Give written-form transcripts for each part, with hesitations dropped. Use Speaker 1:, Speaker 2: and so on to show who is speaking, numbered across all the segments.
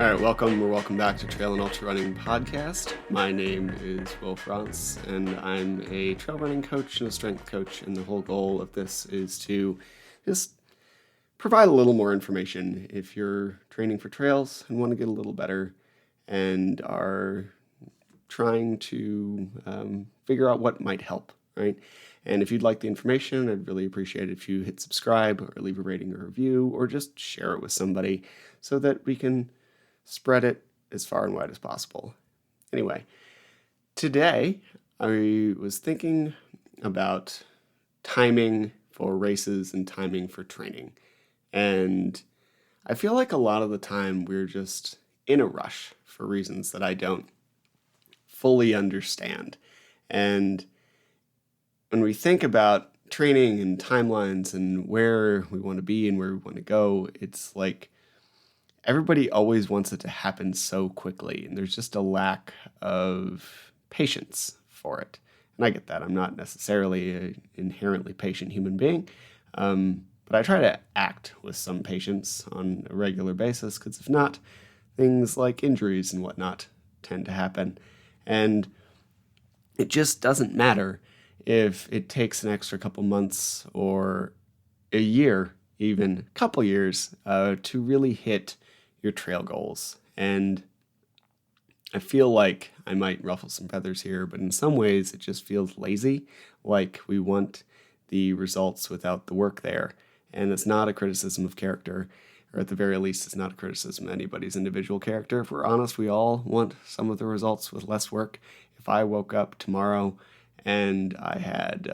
Speaker 1: All right, welcome back to Trail and Ultra Running Podcast. My name is Will France, and I'm a trail running coach and a strength coach, and the whole goal of this is to just provide a little more information if you're training for trails and want to get a little better and are trying to figure out what might help, right? And if you'd like the information, I'd really appreciate it if you hit subscribe or leave a rating or review or just share it with somebody so that we can spread it as far and wide as possible. Anyway, today I was thinking about timing for races and timing for training. And I feel like a lot of the time we're just in a rush for reasons that I don't fully understand. And when we think about training and timelines and where we want to be and where we want to go, it's like everybody always wants it to happen so quickly, and there's just a lack of patience for it. And I get that. I'm not necessarily an inherently patient human being, but I try to act with some patience on a regular basis, because if not, things like injuries and whatnot tend to happen. And it just doesn't matter if it takes an extra couple months or a year, even a couple years, to really hit your trail goals. And I feel like I might ruffle some feathers here, but in some ways it just feels lazy, like we want the results without the work there. And it's not a criticism of character, or at the very least, it's not a criticism of anybody's individual character. If we're honest, we all want some of the results with less work. If I woke up tomorrow and I had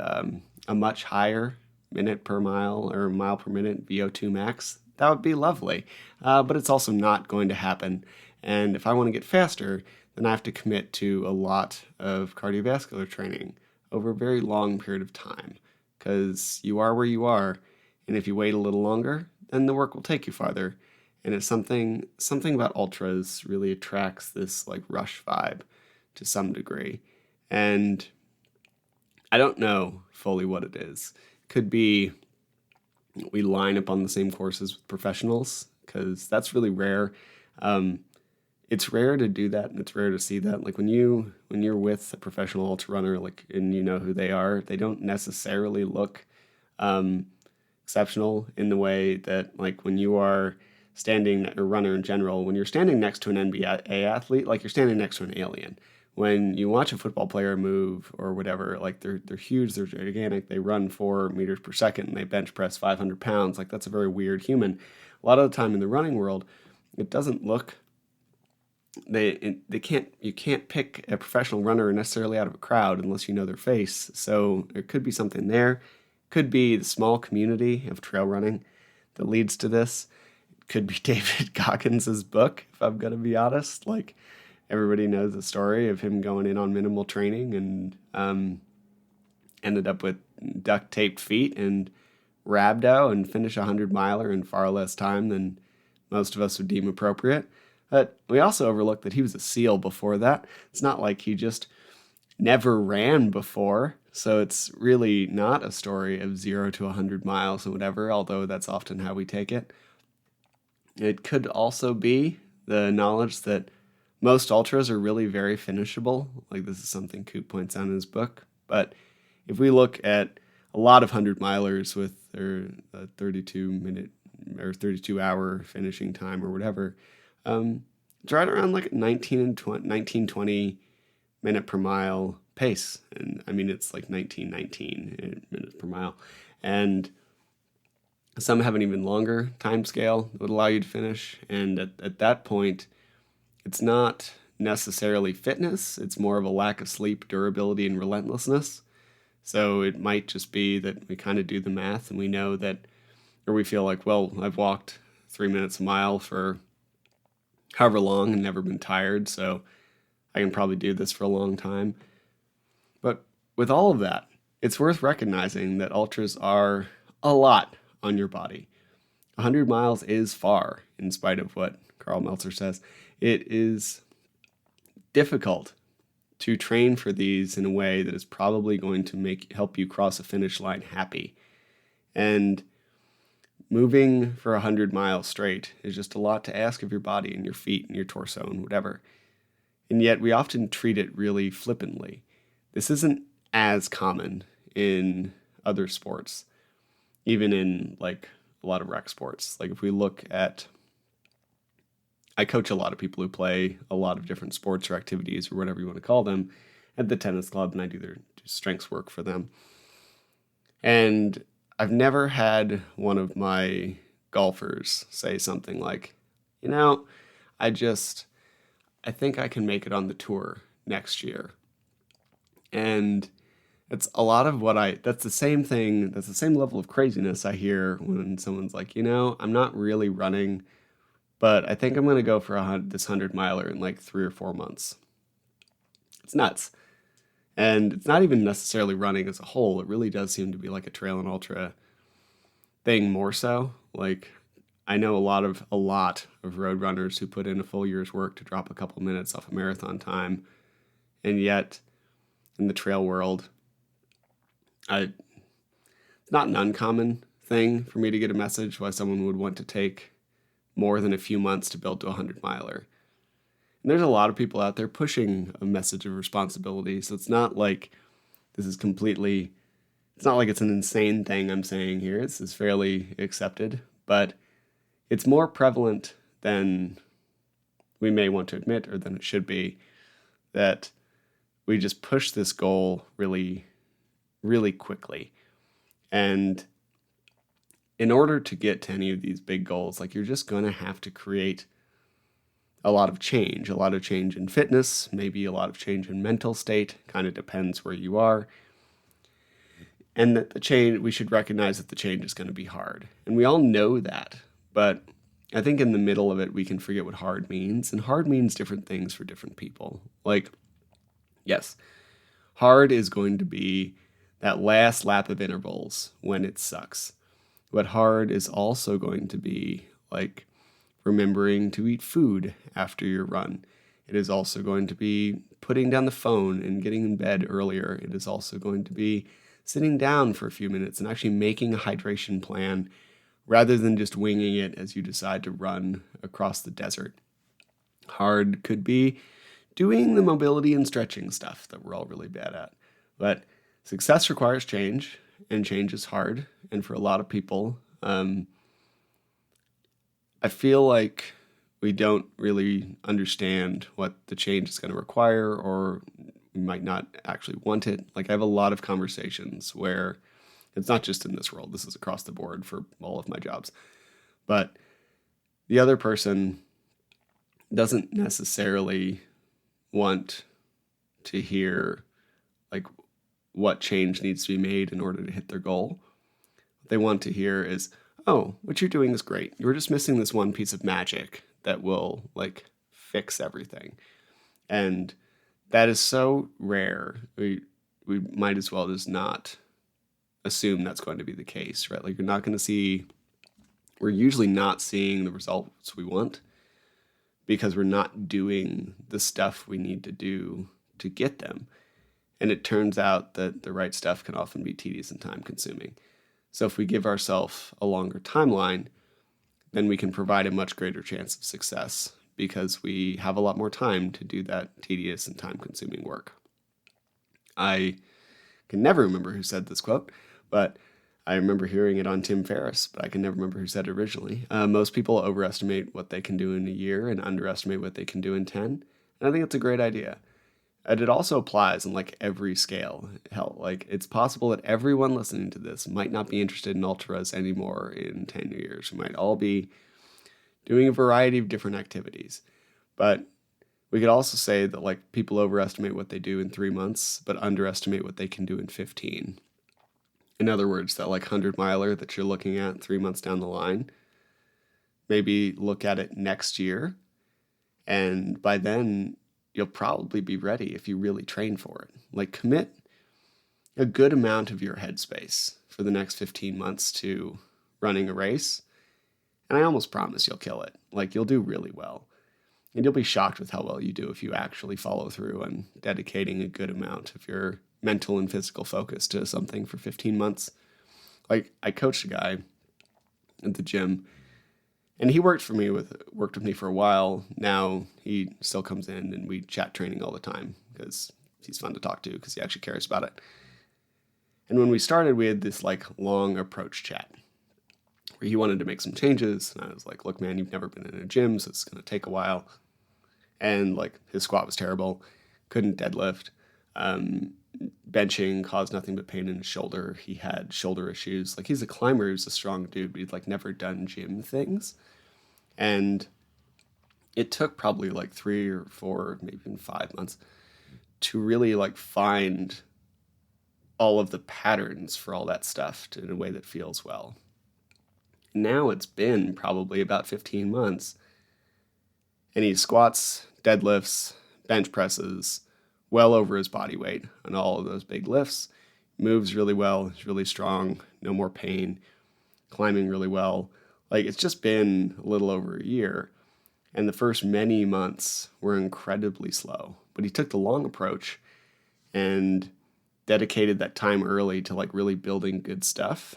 Speaker 1: a much higher minute per mile or mile per minute VO2 max, that would be lovely, but it's also not going to happen. And if I want to get faster, then I have to commit to a lot of cardiovascular training over a very long period of time, because you are where you are, and if you wait a little longer, then the work will take you farther. And it's something about ultras really attracts this like rush vibe to some degree. And I don't know fully what it is. Could be we line up on the same courses with professionals, because that's really rare. It's rare to do that, and it's rare to see that. Like when you're with a professional ultra runner, like, and you know who they are, they don't necessarily look exceptional in the way that, like, when you are standing, a runner in general, when you're standing next to an NBA athlete, like you're standing next to an alien. When you watch a football player move or whatever, like they're huge, they're gigantic, they run 4 meters per second, and they bench press 500 pounds. Like, that's a very weird human. A lot of the time in the running world, it doesn't look, you can't pick a professional runner necessarily out of a crowd unless you know their face. So there could be something there. Could be the small community of trail running that leads to this. It could be David Goggins' book, if I'm going to be honest. Like, everybody knows the story of him going in on minimal training and ended up with duct-taped feet and rhabdo and finish a 100-miler in far less time than most of us would deem appropriate. But we also overlook that he was a SEAL before that. It's not like he just never ran before. So it's really not a story of 0 to 100 miles or whatever, although that's often how we take it. It could also be the knowledge that most ultras are really very finishable. Like, this is something Coop points out in his book. But if we look at a lot of 100-milers with their 32-minute or 32-hour finishing time or whatever, it's right around like 19-20 minute per mile pace. And I mean, it's like 19 minutes per mile. And some have an even longer time scale that would allow you to finish. And at that point, it's not necessarily fitness. It's more of a lack of sleep, durability, and relentlessness. So it might just be that we kind of do the math and we know that, or we feel like, well, I've walked 3 minutes a mile for however long and never been tired, so I can probably do this for a long time. But with all of that, it's worth recognizing that ultras are a lot on your body. 100 miles is far, in spite of what Carl Meltzer says. It is difficult to train for these in a way that is probably going to help you cross a finish line happy. And moving for 100 miles straight is just a lot to ask of your body and your feet and your torso and whatever. And yet we often treat it really flippantly. This isn't as common in other sports, even in like a lot of rec sports. Like if we look at, I coach a lot of people who play a lot of different sports or activities or whatever you want to call them at the tennis club, and I do their strengths work for them. And I've never had one of my golfers say something like, I think I can make it on the tour next year. And it's a lot of that's the same thing, that's the same level of craziness I hear when someone's like, I'm not really running, but I think I'm going to go for this 100-miler in like 3 or 4 months. It's nuts. And it's not even necessarily running as a whole. It really does seem to be like a trail and ultra thing more so. Like I know a lot of road runners who put in a full year's work to drop a couple minutes off a marathon time. And yet in the trail world, it's not an uncommon thing for me to get a message why someone would want to take more than a few months to build to a 100-miler. And there's a lot of people out there pushing a message of responsibility. So it's not like it's not like it's an insane thing I'm saying here. This is fairly accepted, but it's more prevalent than we may want to admit or than it should be that we just push this goal really, really quickly. And in order to get to any of these big goals, like you're just going to have to create a lot of change in fitness, maybe a lot of change in mental state, kind of depends where you are. And that we should recognize that the change is going to be hard. And we all know that, but I think in the middle of it, we can forget what hard means. And hard means different things for different people. Like, yes, hard is going to be that last lap of intervals when it sucks. But hard is also going to be like remembering to eat food after your run. It is also going to be putting down the phone and getting in bed earlier. It is also going to be sitting down for a few minutes and actually making a hydration plan rather than just winging it as you decide to run across the desert. Hard could be doing the mobility and stretching stuff that we're all really bad at. But success requires change, and change is hard. And for a lot of people, I feel like we don't really understand what the change is going to require, or we might not actually want it. Like I have a lot of conversations where it's not just in this world, this is across the board for all of my jobs, but the other person doesn't necessarily want to hear like what change needs to be made in order to hit their goal. What they want to hear is, oh, what you're doing is great. You're just missing this one piece of magic that will like fix everything. And that is so rare. We might as well just not assume that's going to be the case, right? Like we're usually not seeing the results we want because we're not doing the stuff we need to do to get them. And it turns out that the right stuff can often be tedious and time consuming. So if we give ourselves a longer timeline, then we can provide a much greater chance of success because we have a lot more time to do that tedious and time-consuming work. I can never remember who said this quote, but I remember hearing it on Tim Ferriss, but I can never remember who said it originally. Most people overestimate what they can do in a year and underestimate what they can do in 10. And I think it's a great idea. And it also applies on like every scale. Hell, like it's possible that everyone listening to this might not be interested in ultras anymore in 10 years. We might all be doing a variety of different activities. But we could also say that like people overestimate what they do in 3 months, but underestimate what they can do in 15. In other words, that like 100-miler that you're looking at 3 months down the line, maybe look at it next year. And by then, you'll probably be ready if you really train for it. Like commit a good amount of your headspace for the next 15 months to running a race. And I almost promise you'll kill it. Like you'll do really well. And you'll be shocked with how well you do if you actually follow through on dedicating a good amount of your mental and physical focus to something for 15 months. Like I coached a guy at the gym. And he worked with me for a while. Now he still comes in and we chat training all the time because he's fun to talk to because he actually cares about it. And when we started, we had this like long approach chat where he wanted to make some changes. And I was like, look, man, you've never been in a gym, so it's going to take a while. And like his squat was terrible, couldn't deadlift. Benching caused nothing but pain in his shoulder. He had shoulder issues. Like he's a climber, he's a strong dude, but he'd like never done gym things. And it took probably like 3 or 4, maybe even 5 months to really like find all of the patterns for all that stuff in a way that feels well. Now it's been probably about 15 months and he squats, deadlifts, bench presses well over his body weight on all of those big lifts, moves really well, is really strong, no more pain, climbing really well. Like it's just been a little over a year. And the first many months were incredibly slow. But he took the long approach and dedicated that time early to like really building good stuff.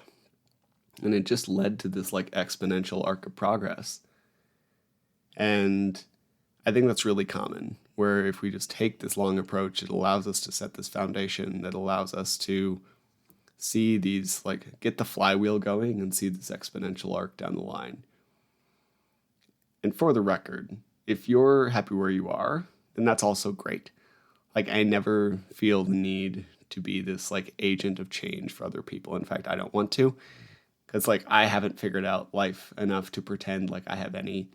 Speaker 1: And it just led to this like exponential arc of progress. And I think that's really common, where if we just take this long approach, it allows us to set this foundation that allows us to see these, like, get the flywheel going and see this exponential arc down the line. And for the record, if you're happy where you are, then that's also great. Like, I never feel the need to be this, like, agent of change for other people. In fact, I don't want to, because, like, I haven't figured out life enough to pretend like I have any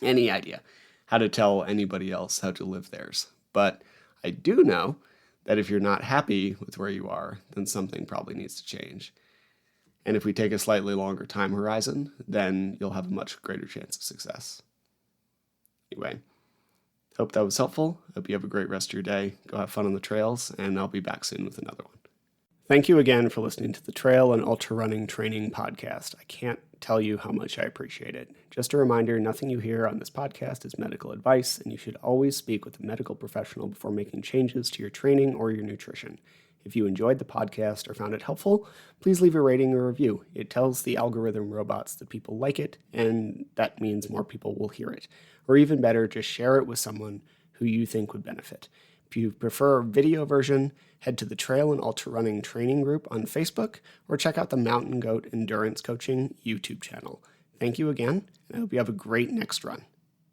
Speaker 1: idea how to tell anybody else how to live theirs. But I do know that if you're not happy with where you are, then something probably needs to change. And if we take a slightly longer time horizon, then you'll have a much greater chance of success. Anyway, hope that was helpful. Hope you have a great rest of your day. Go have fun on the trails, and I'll be back soon with another one. Thank you again for listening to the Trail and Ultra Running Training Podcast. I can't tell you how much I appreciate it. Just a reminder, nothing you hear on this podcast is medical advice, and you should always speak with a medical professional before making changes to your training or your nutrition. If you enjoyed the podcast or found it helpful, please leave a rating or review. It tells the algorithm robots that people like it, and that means more people will hear it. Or even better, just share it with someone who you think would benefit. If you prefer a video version, head to the Trail and Ultra Running Training Group on Facebook, or check out the Mountain Goat Endurance Coaching YouTube channel. Thank you again, and I hope you have a great next run.